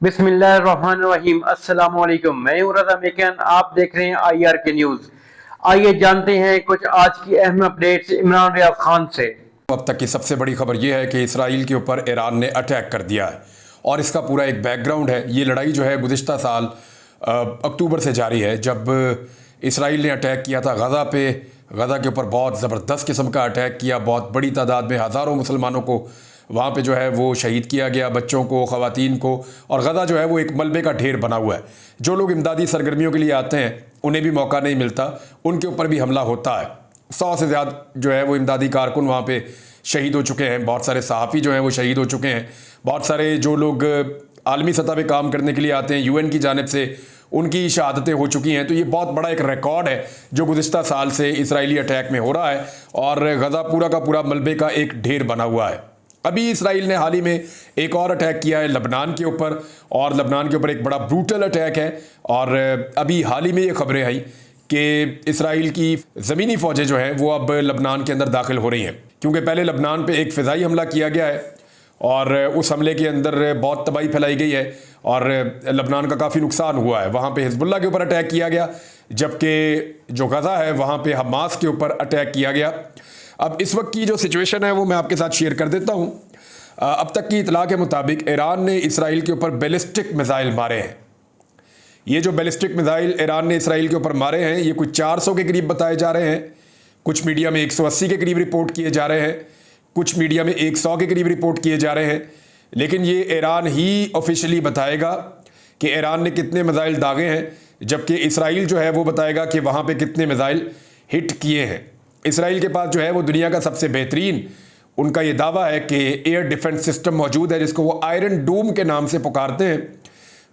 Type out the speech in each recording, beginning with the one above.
बिस्मिल्लाहिर्रहमानिर्रहीम। अस्सलाम वालेकुम। मैं हूं रज़ा मेकन, आप देख रहे हैं IR के न्यूज़। आइए जानते हैं कुछ आज की अहम अपडेट्स इमरान रियाज खान से। अब तक की सबसे बड़ी खबर यह है कि इसराइल के ऊपर ईरान ने अटैक कर दिया है और इसका पूरा एक बैकग्राउंड है। ये लड़ाई जो है गुज़िश्ता साल अक्टूबर से जारी है, जब इसराइल ने अटैक किया था गज़ा पे। गज़ा के ऊपर बहुत ज़बरदस्त किस्म का अटैक किया, बहुत बड़ी तादाद में हज़ारों मुसलमानों को वहाँ पे जो है वो शहीद किया गया, बच्चों को, ख़वातीन को। और गज़ा जो है वो एक मलबे का ढेर बना हुआ है। जो लोग इमदादी सरगर्मियों के लिए आते हैं उन्हें भी मौका नहीं मिलता, उनके ऊपर भी हमला होता है। 100 से ज़्यादा जो है वो इमदादी कारकुन वहाँ पे शहीद हो चुके हैं, बहुत सारे सहाफ़ी जो हैं वो शहीद हो चुके हैं, बहुत सारे जो लोग आलमी सतह पे काम करने के लिए आते हैं UN की जानिब से उनकी शहादतें हो चुकी हैं। तो ये बहुत बड़ा एक रिकॉर्ड है जो गुज़िश्ता साल से इसराइली अटैक में हो रहा है और गज़ा पूरा का पूरा मलबे का एक ढेर बना हुआ है। अभी इसराइल ने हाल ही में एक और अटैक किया है लबनान के ऊपर, और लबनान के ऊपर एक बड़ा ब्रूटल अटैक है। और अभी हाल ही में ये खबरें आई कि इसराइल की ज़मीनी फ़ौजें जो हैं वो अब लबनान के अंदर दाखिल हो रही हैं, क्योंकि पहले लबनान पे एक फ़िज़ाई हमला किया गया है और उस हमले के अंदर बहुत तबाही फैलाई गई है और लबनान का काफ़ी नुकसान हुआ है। वहाँ पे हिज़्बुल्लाह के ऊपर अटैक किया गया, जबकि जो गज़ा है वहाँ पे हमास के ऊपर अटैक किया गया। अब इस वक्त की जो सिचुएशन है वो मैं आपके साथ शेयर कर देता हूँ। अब तक की इतला के मुताबिक ईरान ने इसराइल के ऊपर बैलिस्टिक मिसाइल मारे हैं। ये जो बैलिस्टिक मिसाइल ईरान ने इसराइल के ऊपर मारे हैं ये कुछ 400 के करीब बताए जा रहे हैं, कुछ मीडिया में 180 के करीब रिपोर्ट किए जा रहे हैं, कुछ मीडिया में 100 के करीब रिपोर्ट किए जा रहे हैं। लेकिन ये ईरान ही ऑफिशियली बताएगा कि ईरान ने कितने मिसाइल दागे हैं, जबकि इसराइल जो है वो बताएगा कि वहाँ पे कितने मिसाइल हिट किए हैं। इसराइल के पास जो है वो दुनिया का सबसे बेहतरीन, उनका ये दावा है कि एयर डिफेंस सिस्टम मौजूद है, जिसको वो आयरन डोम के नाम से पुकारते हैं।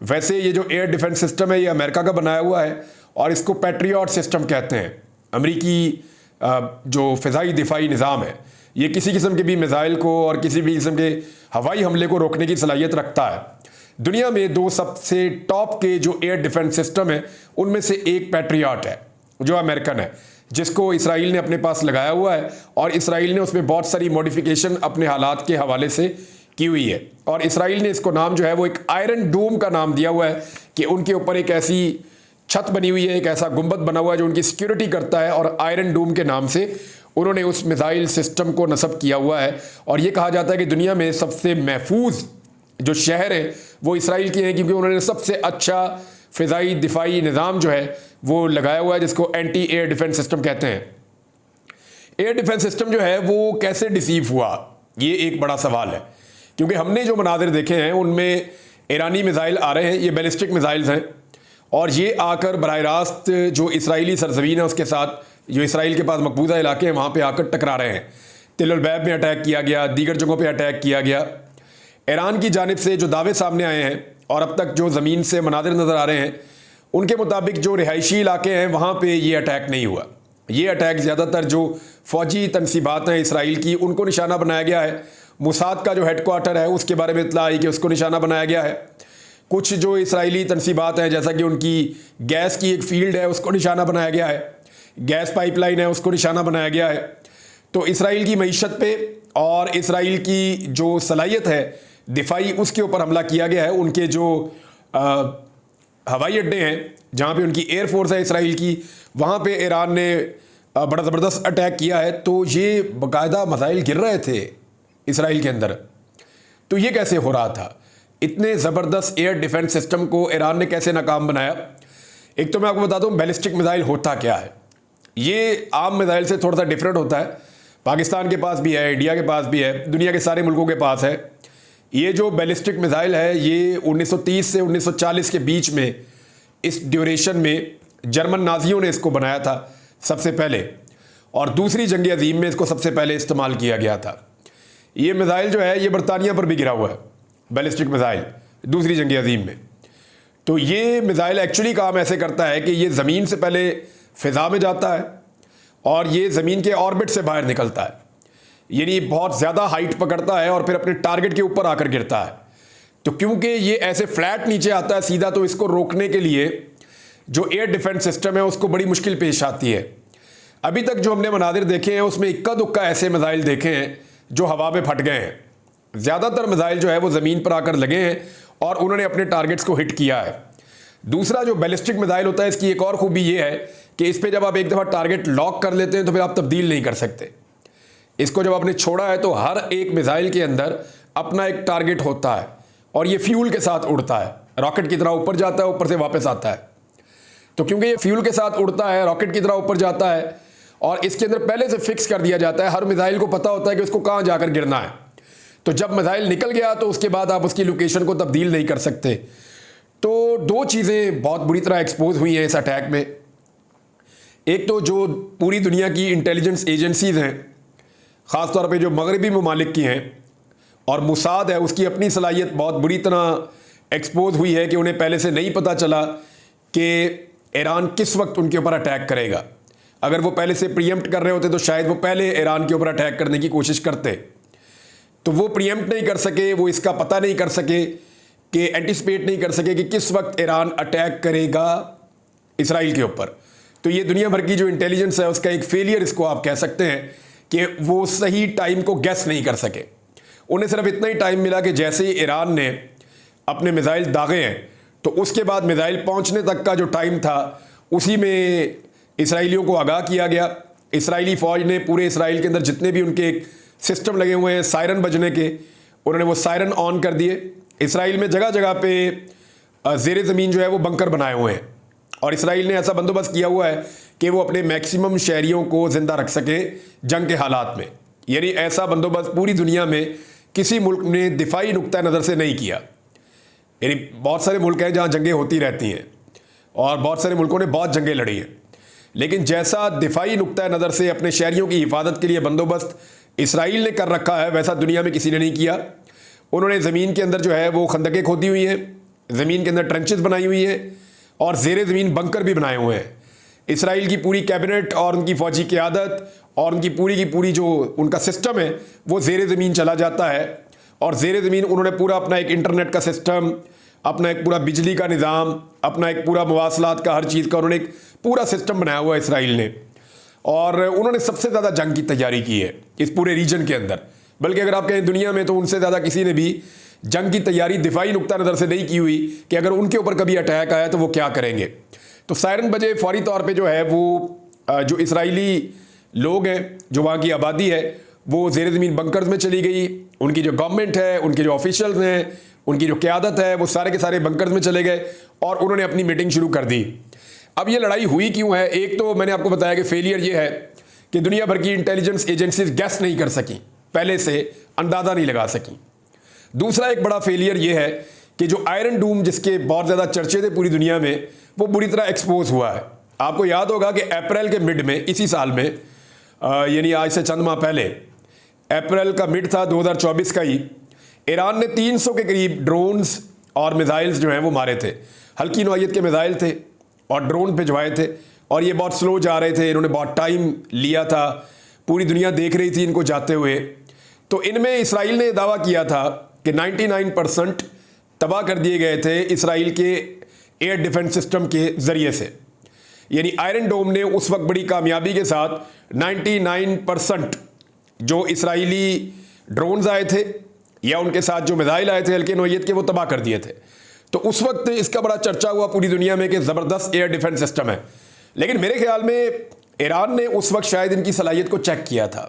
वैसे ये जो एयर डिफेंस सिस्टम है ये अमेरिका का बनाया हुआ है और इसको पैट्रियट सिस्टम कहते हैं। अमेरिकी जो फ़िज़ाई दिफाई निज़ाम है ये किसी किस्म के भी मिसाइल को और किसी भी किस्म के हवाई हमले को रोकने की सलाहियत रखता है। दुनिया में दो सबसे टॉप के जो एयर डिफेंस सिस्टम है उनमें से एक पैट्रियट है जो अमेरिकन है, जिसको इसराइल ने अपने पास लगाया हुआ है और इसराइल ने उसमें बहुत सारी मॉडिफिकेशन अपने हालात के हवाले से की हुई है। और इसराइल ने इसको नाम जो है वो एक आयरन डोम का नाम दिया हुआ है कि उनके ऊपर एक ऐसी छत बनी हुई है, एक ऐसा गुंबद बना हुआ है जो उनकी सिक्योरिटी करता है, और आयरन डोम के नाम से उन्होंने उस मिसाइल सिस्टम को नस्ब किया हुआ है। और ये कहा जाता है कि दुनिया में सबसे महफूज जो शहर है वो इसराइल के हैं, क्योंकि उन्होंने सबसे अच्छा फ़िज़ाई दिफाई निज़ाम जो है वो लगाया हुआ है, जिसको एंटी एयर डिफेंस सिस्टम कहते हैं। एयर डिफेंस सिस्टम जो है वो कैसे डिसीव हुआ, ये एक बड़ा सवाल है, क्योंकि हमने जो मनाजिर देखे हैं उनमें ईरानी मिसाइल आ रहे हैं, ये बैलिस्टिक मिसाइल्स हैं, और ये आकर बराह रास्त जो इसराइली सरजमीन है उसके साथ, जो इसराइल के पास मकबूजा इलाके हैं वहाँ पे आकर टकरा रहे हैं। तिल अल बैब में अटैक किया गया, दीगर जगहों पे अटैक किया गया। ईरान की जानिब से जो दावे सामने आए हैं और अब तक जो ज़मीन से मनाजिर नज़र आ रहे हैं उनके मुताबिक जो रिहायशी इलाके हैं वहाँ पे ये अटैक नहीं हुआ। ये अटैक ज़्यादातर जो फ़ौजी तनसीबात हैं इसराइल की उनको निशाना बनाया गया है। मुसाद का जो हेडक्वार्टर है उसके बारे में इत्तला आई कि उसको निशाना बनाया गया है। कुछ जो इसराइली तनसीबात हैं जैसा कि उनकी गैस की एक फील्ड है उसको निशाना बनाया गया है, गैस पाइपलाइन है उसको निशाना बनाया गया है। तो इसराइल की मईशत पे और इसराइल की जो सलाहियत है दिफाई उसके ऊपर हमला किया गया है। उनके जो हवाई अड्डे हैं जहाँ पे उनकी एयरफोर्स है इसराइल की, वहाँ पे ईरान ने बड़ा ज़बरदस्त अटैक किया है। तो ये बाकायदा मिसाइल गिर रहे थे इसराइल के अंदर। तो ये कैसे हो रहा था? इतने ज़बरदस्त एयर डिफेंस सिस्टम को ईरान ने कैसे नाकाम बनाया? एक तो मैं आपको बता दूँ बैलिस्टिक मिसाइल होता क्या है। ये आम मिसाइल से थोड़ा सा डिफरेंट होता है। पाकिस्तान के पास भी है, इंडिया के पास भी है, दुनिया के सारे मुल्कों के पास है। ये जो बैलिस्टिक मिसाइल है ये 1930 से 1940 के बीच में, इस ड्यूरेशन में जर्मन नाजियों ने इसको बनाया था सबसे पहले, और दूसरी जंग अजीम में इसको सबसे पहले इस्तेमाल किया गया था। ये मिसाइल जो है ये बरतानिया पर भी गिरा हुआ है, बैलिस्टिक मिसाइल दूसरी जंग अजीम में। तो ये मिसाइल एक्चुअली काम ऐसे करता है कि ये ज़मीन से पहले फ़िज़ा में जाता है और ये ज़मीन के ऑर्बिट से बाहर निकलता है, यानी बहुत ज़्यादा हाइट पकड़ता है और फिर अपने टारगेट के ऊपर आकर गिरता है। तो क्योंकि ये ऐसे फ्लैट नीचे आता है सीधा, तो इसको रोकने के लिए जो एयर डिफेंस सिस्टम है उसको बड़ी मुश्किल पेश आती है। अभी तक जो हमने मनाजिर देखे हैं उसमें इक्का दुक्का ऐसे मिसाइल देखे हैं जो हवा में फट गए हैं, ज़्यादातर मिसाइल जो है वो ज़मीन पर आकर लगे हैं और उन्होंने अपने टारगेट्स को हिट किया है। दूसरा जो बैलिस्टिक मिसाइल होता है, इसकी एक और खूबी ये है कि इस पर जब आप एक दफ़ा टारगेट लॉक कर लेते हैं तो फिर आप तब्दील नहीं कर सकते। इसको जब आपने छोड़ा है तो हर एक मिसाइल के अंदर अपना एक टारगेट होता है और ये फ्यूल के साथ उड़ता है, रॉकेट की तरह ऊपर जाता है, ऊपर से वापस आता है। तो क्योंकि ये फ्यूल के साथ उड़ता है, रॉकेट की तरह ऊपर जाता है और इसके अंदर पहले से फिक्स कर दिया जाता है, हर मिसाइल को पता होता है कि उसको कहाँ जाकर गिरना है। तो जब मिसाइल निकल गया तो उसके बाद आप उसकी लोकेशन को तब्दील नहीं कर सकते। तो दो चीज़ें बहुत बुरी तरह एक्सपोज हुई हैं इस अटैक में। एक तो जो पूरी दुनिया की इंटेलिजेंस एजेंसीज़ हैं, ख़ासतौर पे जो मगरबी ममालिक की हैं, और मुसाद है, उसकी अपनी सलाहियत बहुत बुरी तरह एक्सपोज हुई है कि उन्हें पहले से नहीं पता चला कि ईरान किस वक्त उनके ऊपर अटैक करेगा। अगर वो पहले से प्रीएम्प्ट कर रहे होते तो शायद वो पहले ईरान के ऊपर अटैक करने की कोशिश करते। तो वो प्रीएम्प्ट नहीं कर सके, वो इसका पता नहीं कर सके कि एंटिसिपेट नहीं कर सके कि किस वक्त ईरान अटैक करेगा इसराइल के ऊपर। तो ये दुनिया भर की जो इंटेलिजेंस है उसका एक फेलियर इसको आप कह सकते हैं कि वो सही टाइम को गेस नहीं कर सके। उन्हें सिर्फ इतना ही टाइम मिला कि जैसे ही ईरान ने अपने मिसाइल दागे हैं तो उसके बाद मिसाइल पहुंचने तक का जो टाइम था उसी में इसराइलियों को आगाह किया गया। इसराइली फ़ौज ने पूरे इसराइल के अंदर जितने भी उनके सिस्टम लगे हुए हैं सायरन बजने के, उन्होंने वो सायरन ऑन कर दिए। इसराइल में जगह जगह पे ज़ेरे ज़मीन जो है वो बंकर बनाए हुए हैं और इसराइल ने ऐसा बंदोबस्त किया हुआ है कि वो अपने मैक्सिमम शहरियों को ज़िंदा रख सके जंग के हालात में। यानी ऐसा बंदोबस्त पूरी दुनिया में किसी मुल्क ने दिफाई नुक्ता नज़र से नहीं किया। यानी बहुत सारे मुल्क हैं जहाँ जंगें होती रहती हैं और बहुत सारे मुल्कों ने बहुत जंगें लड़ी हैं, लेकिन जैसा दिफाई नुक्ता नज़र से अपने शहरियों की हिफाजत के लिए बंदोबस्त इसराइल ने कर रखा है वैसा दुनिया में किसी ने नहीं किया। उन्होंने ज़मीन के अंदर जो है वो खंदकें खोदी हुई हैं, ज़मीन के अंदर ट्रेंचेस बनाई हुई हैं और ज़ेरे ज़मीन बंकर भी बनाए हुए हैं। इसराइल की पूरी कैबिनेट और उनकी फ़ौजी क़यादत और उनकी पूरी की पूरी जो उनका सिस्टम है वो ज़ेरे ज़मीन चला जाता है और ज़ेरे ज़मीन उन्होंने पूरा अपना एक इंटरनेट का सिस्टम, अपना एक पूरा बिजली का निज़ाम, अपना एक पूरा मवासलात का हर चीज़ का उन्होंने एक पूरा सिस्टम बनाया हुआ है इसराइल ने। और उन्होंने सबसे ज़्यादा जंग की तैयारी की है इस पूरे रीजन के अंदर, बल्कि अगर आप कहें दुनिया में तो उनसे ज़्यादा किसी ने भी जंग की तैयारी दिफाई नुक्ता नज़र से नहीं की हुई कि अगर उनके ऊपर कभी अटैक आया तो वो क्या करेंगे। तो सायरन बजे फौरी तौर पे जो है वो जो इसराइली लोग हैं, जो वहाँ की आबादी है, वो ज़ेरे ज़मीन बंकर्स में चली गई। उनकी जो गवर्नमेंट है, उनके जो ऑफिशियल्स हैं, उनकी जो क़यादत है, वो सारे के सारे बंकर्स में चले गए और उन्होंने अपनी मीटिंग शुरू कर दी। अब ये लड़ाई हुई क्यों है? एक तो मैंने आपको बताया कि फेलियर ये है कि दुनिया भर की इंटेलिजेंस एजेंसीज गैस नहीं कर सकी, पहले से अंदाज़ा नहीं लगा सकी। दूसरा एक बड़ा फेलियर ये है कि जो आयरन डूम जिसके बहुत ज़्यादा चर्चे थे पूरी दुनिया में, वो बुरी तरह एक्सपोज हुआ है। आपको याद होगा कि अप्रैल के मिड में इसी साल में, यानी आज से चंद माह पहले, अप्रैल का मिड था 2024 का ही, ईरान ने 300 के करीब ड्रोन्स और मिसाइल्स जो हैं वो मारे थे। हल्की नौइयत के मिसाइल थे और ड्रोन भिजवाए थे और ये बहुत स्लो जा रहे थे, इन्होंने बहुत टाइम लिया था, पूरी दुनिया देख रही थी इनको जाते हुए। तो इनमें इसराइल ने दावा किया था कि 99% तबाह कर दिए गए थे इसराइल के एयर डिफेंस सिस्टम के ज़रिए से। यानी आयरन डोम ने उस वक्त बड़ी कामयाबी के साथ 99% जो इसराइली ड्रोन्स आए थे या उनके साथ जो मिसाइल आए थे हल्के नौइयत के, वो तबाह कर दिए थे। तो उस वक्त इसका बड़ा चर्चा हुआ पूरी दुनिया में कि ज़बरदस्त एयर डिफेंस सिस्टम है। लेकिन मेरे ख्याल में ईरान ने उस वक्त शायद इनकी सलाहियत को चेक किया था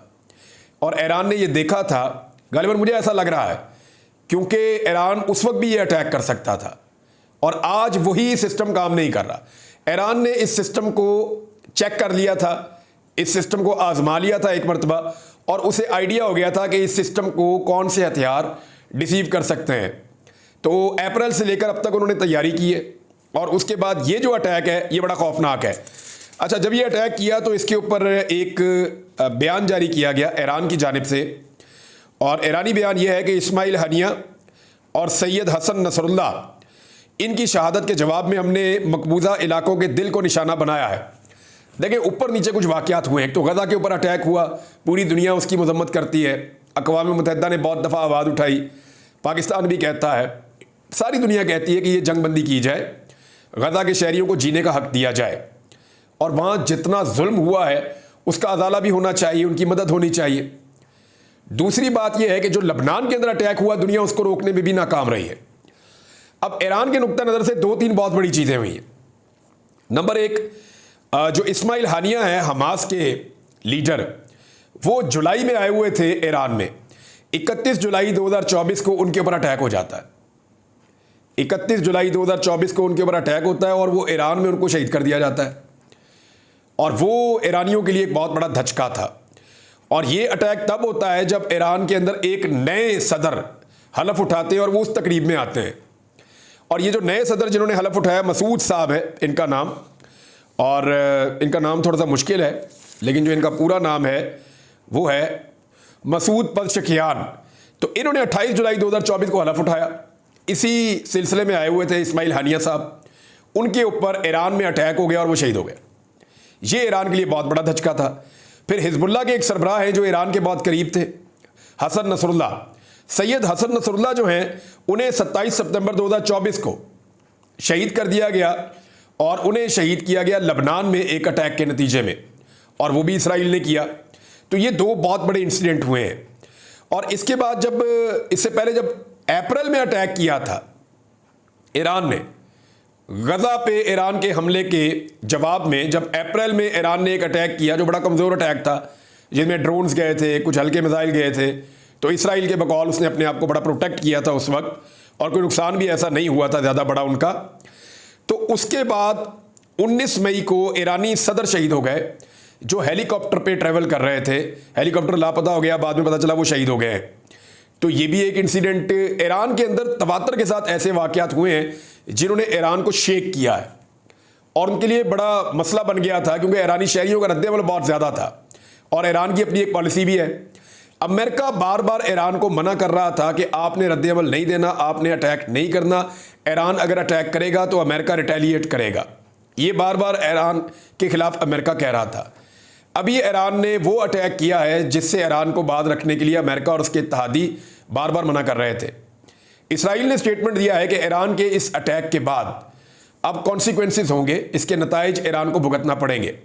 और ईरान ने ये देखा था, गालिबन मुझे ऐसा लग रहा है, क्योंकि ईरान उस वक्त भी ये अटैक कर सकता था और आज वही सिस्टम काम नहीं कर रहा। ईरान ने इस सिस्टम को चेक कर लिया था, इस सिस्टम को आजमा लिया था एक मरतबा और उसे आइडिया हो गया था कि इस सिस्टम को कौन से हथियार डिसीव कर सकते हैं। तो अप्रैल से लेकर अब तक उन्होंने तैयारी की है और उसके बाद ये जो अटैक है ये बड़ा खौफनाक है। अच्छा, जब ये अटैक किया तो इसके ऊपर एक बयान जारी किया गया ईरान की जानिब से और ईरानी बयान ये है कि इस्माइल हनिया और सैयद हसन नसरुल्लाह इनकी शहादत के जवाब में हमने मकबूजा इलाकों के दिल को निशाना बनाया है। देखिए, ऊपर नीचे कुछ वाक़यात हुए हैं। तो गज़ा के ऊपर अटैक हुआ, पूरी दुनिया उसकी मजम्मत करती है, अक़वाम मुत्तहिदा ने बहुत दफ़ा आवाज़ उठाई, पाकिस्तान भी कहता है, सारी दुनिया कहती है कि ये जंगबंदी की जाए, गज़ा के शहरियों को जीने का हक़ दिया जाए और वहाँ जितना जुल्म हुआ है उसका अज़ाला भी होना चाहिए, उनकी मदद होनी चाहिए। दूसरी बात यह है कि जो लबनान के अंदर अटैक हुआ, दुनिया उसको रोकने में भी नाकाम रही है। अब ईरान के नुक्ता नज़र से 2-3 बहुत बड़ी चीज़ें हुई हैं। नंबर एक, जो इस्माइल हानिया है हमास के लीडर, वो जुलाई में आए हुए थे ईरान में। 31 जुलाई 2024 को उनके ऊपर अटैक हो जाता है। 31 जुलाई 2024 को उनके ऊपर अटैक होता है और वो ईरान में उनको शहीद कर दिया जाता है। और वो ईरानियों के लिए एक बहुत बड़ा धचका था। और ये अटैक तब होता है जब ईरान के अंदर एक नए सदर हलफ उठाते हैं और वो उस तकरीब में आते हैं। और ये जो नए सदर जिन्होंने हलफ उठाया, मसूद साहब है इनका नाम, और इनका नाम थोड़ा सा मुश्किल है, लेकिन जो इनका पूरा नाम है वो है मसूद पज़ेश्कियान। तो इन्होंने 28 जुलाई 2024 को हलफ उठाया। इसी सिलसिले में आए हुए थे इस्माइल हानिया साहब। उनके ऊपर ईरान में अटैक हो गया और वो शहीद हो गए। ये ईरान के लिए बहुत बड़ा धचका था। फिर हिजबुल्लाह के एक सरबराह हैं जो ईरान के बहुत करीब थे, Hassan Nasrallah. Sayyid Hassan Nasrallah जो हैं, उन्हें 27 सितंबर 2024 को शहीद कर दिया गया और उन्हें शहीद किया गया लबनान में एक अटैक के नतीजे में, और वो भी इसराइल ने किया। तो ये 2 बहुत बड़े इंसिडेंट हुए हैं। और इसके बाद जब इससे पहले जब अप्रैल में अटैक किया था ईरान ने गजा पे, ईरान के हमले के जवाब में जब अप्रैल में ईरान ने एक अटैक किया जो बड़ा कमज़ोर अटैक था, जिसमें ड्रोन्स गए थे, कुछ हल्के मिसाइल गए थे, तो इसराइल के बकौल उसने अपने आप को बड़ा प्रोटेक्ट किया था उस वक्त, और कोई नुकसान भी ऐसा नहीं हुआ था ज़्यादा बड़ा उनका। तो उसके बाद 19 मई को ईरानी सदर शहीद हो गए जो हेलीकॉप्टर पे ट्रैवल कर रहे थे। हेलीकॉप्टर लापता हो गया, बाद में पता चला वो शहीद हो गए। तो ये भी एक इंसिडेंट ईरान के अंदर तवातर के साथ ऐसे वाकयात हुए हैं जिन्होंने ईरान को शेक किया है, और उनके लिए बड़ा मसला बन गया था, क्योंकि ईरानी शहरियों का रद्द-ए-अमल बहुत ज़्यादा था और ईरान की अपनी एक पॉलिसी भी है। अमेरिका बार बार ईरान को मना कर रहा था कि आपने रद्द-ए-अमल नहीं देना, आपने अटैक नहीं करना, ईरान अगर अटैक करेगा तो अमेरिका रिटेलिएट करेगा। ये बार बार ईरान के खिलाफ अमेरिका कह रहा था। अभी ईरान ने वो अटैक किया है जिससे ईरान को बात रखने के लिए अमेरिका और उसके इत्तेहादी बार बार मना कर रहे थे। इसराइल ने स्टेटमेंट दिया है कि ईरान के इस अटैक के बाद अब कॉन्सिक्वेंसेस होंगे, इसके नताइज ईरान को भुगतना पड़ेंगे।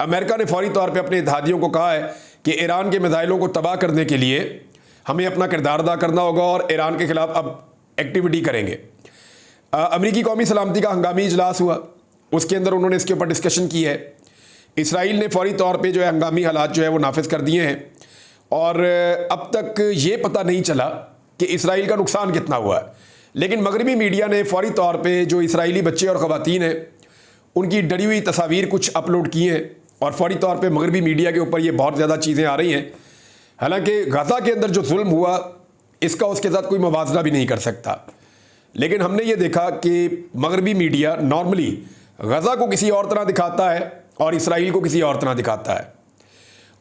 अमेरिका ने फौरी तौर पे अपने इत्तेहादियों को कहा है कि ईरान के मिसाइलों को तबाह करने के लिए हमें अपना किरदार अदा करना होगा और ईरान के खिलाफ अब एक्टिविटी करेंगे। अमेरिकी कौमी सलामती का हंगामी इजलास हुआ, उसके अंदर उन्होंने इसके ऊपर डिस्कशन की है। इसराइल ने फौरी तौर पे जो है हंगामी हालात जो है वो नाफिज कर दिए हैं, और अब तक ये पता नहीं चला कि इसराइल का नुकसान कितना हुआ है। लेकिन मगरबी मीडिया ने फौरी तौर पे जो इसराइली बच्चे और ख़वातीन हैं उनकी डरी हुई तस्वीर कुछ अपलोड की हैं, और फौरी तौर पे मगरबी मीडिया के ऊपर ये बहुत ज़्यादा चीज़ें आ रही हैं। हालांकि गजा के अंदर जो जुल्म हुआ इसका उसके साथ कोई मुवाजना भी नहीं कर सकता, लेकिन हमने ये देखा कि मगरबी मीडिया नॉर्मली गजा को किसी और तरह दिखाता है और इसराइल को किसी और तरह दिखाता है,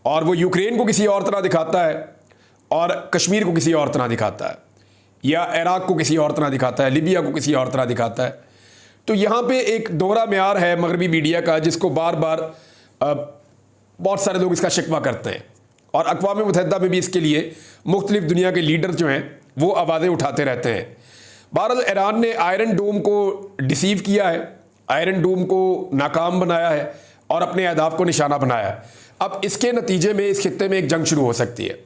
और वो यूक्रेन को किसी और तरह दिखाता है और कश्मीर को किसी और तरह दिखाता है, या इराक को किसी और तरह दिखाता है, लीबिया को किसी और तरह दिखाता है। तो यहाँ पे एक दोहरा म्यार है मगरबी मीडिया का, जिसको बार बार बहुत सारे लोग इसका शिकवा करते हैं, और अक़वाम मुत्तहिदा में भी इसके लिए मुख्तलिफ दुनिया के लीडर जो हैं वो आवाज़ें उठाते रहते हैं। बहरहाल ईरान ने आयरन डोम को डिसीव किया है, आयरन डोम को नाकाम बनाया है और अपने अहदाफ को निशाना बनाया है। अब इसके नतीजे में इस खित्ते में एक जंग शुरू हो सकती है।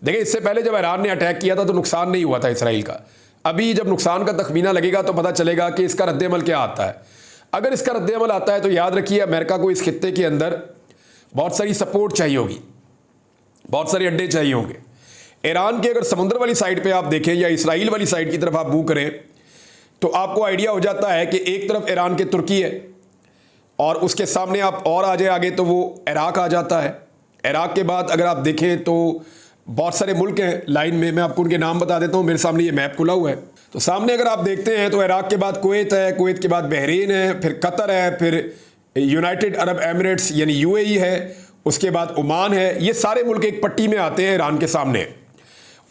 देखिए, इससे पहले जब ईरान ने अटैक किया था तो नुकसान नहीं हुआ था इसराइल का। अभी जब नुकसान का तखमीना लगेगा तो पता चलेगा कि इसका रद्द-ए-अमल क्या आता है। अगर इसका रद्द-ए-अमल आता है तो याद रखिए अमेरिका को इस खित्ते के अंदर बहुत सारी सपोर्ट चाहिए होगी, बहुत सारे अड्डे चाहिए होंगे। ईरान के अगर समुद्र वाली साइड पे आप देखें या इसराइल वाली साइड की तरफ आप मूव करें तो आपको आइडिया हो जाता है कि एक तरफ ईरान के तुर्की है, और उसके सामने आप और आ जाए आगे तो वो इराक आ जाता है। इराक के बाद अगर आप देखें तो बहुत सारे मुल्क हैं लाइन में, मैं आपको उनके नाम बता देता हूँ। मेरे सामने ये मैप खुला हुआ है, तो सामने अगर आप देखते हैं तो इराक के बाद कुवैत है, कुवैत के बाद बहरीन है, फिर कतर है, फिर यूनाइटेड अरब एमिरेट्स यानी यूएई है, उसके बाद ओमान है। ये सारे मुल्क एक पट्टी में आते हैं ईरान के सामने,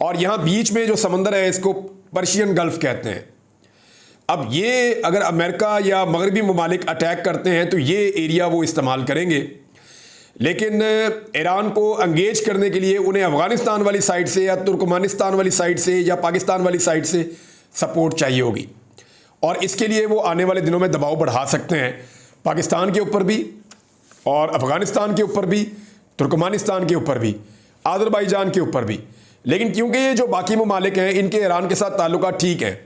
और यहाँ बीच में जो समंदर है इसको पर्शियन गल्फ कहते हैं। अब ये अगर अमेरिका या मगरबी ममालिक अटैक करते हैं तो ये एरिया वो इस्तेमाल करेंगे, लेकिन ईरान को अंगेज करने के लिए उन्हें अफ़गानिस्तान वाली साइड से या तुर्कमानिस्तान वाली साइड से या पाकिस्तान वाली साइड से सपोर्ट चाहिए होगी, और इसके लिए वो आने वाले दिनों में दबाव बढ़ा सकते हैं पाकिस्तान के ऊपर भी और अफ़गानिस्तान के ऊपर भी, तुर्कमानिस्तान के ऊपर भी। आज़रबाईजान के ऊपर भी। लेकिन क्योंकि ये जो बाकी ममालिक हैं इनके ईरान के साथ ताल्लुकात ठीक हैं,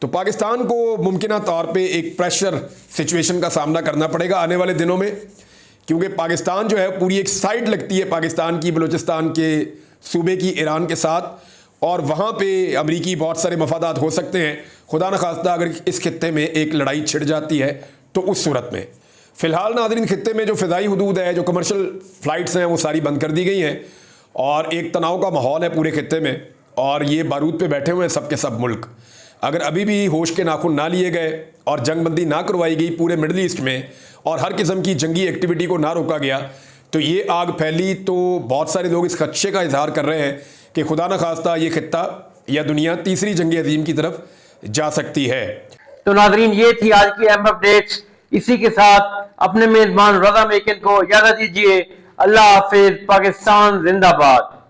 तो पाकिस्तान को मुमकिना तौर पे एक प्रेशर सिचुएशन का सामना करना पड़ेगा आने वाले दिनों में, क्योंकि पाकिस्तान जो है पूरी एक साइड लगती है पाकिस्तान की बलूचिस्तान के सूबे की ईरान के साथ, और वहाँ पे अमरीकी बहुत सारे मफादात हो सकते हैं। खुदा न खास्ता अगर इस खित्ते में एक लड़ाई छिड़ जाती है तो उस सूरत में फ़िलहाल नाज़रीन खित्ते में जो फ़िज़ाई हदूद है, जो कमर्शियल फ़्लाइट्स हैं वो सारी बंद कर दी गई हैं और एक तनाव का माहौल है पूरे खित्ते में। और ये बारूद पे बैठे हुए हैं सब के सब मुल्क। अगर अभी भी होश के नाखून ना लिए गए और जंगबंदी ना करवाई गई पूरे मिडल ईस्ट में और हर किस्म की जंगी एक्टिविटी को ना रोका गया, तो ये आग फैली तो बहुत सारे लोग इस खदशे का इजहार कर रहे हैं कि खुदा न खास्ता ये खित्ता या दुनिया तीसरी जंग अजीम की तरफ जा सकती है। तो नाजरीन, ये थी आज की अहम अपडेट्स। इसी के साथ अपने मेजबान रज़ा मेकिन को इजाजत दीजिए। अल्लाह हाफिज। पाकिस्तान जिंदाबाद।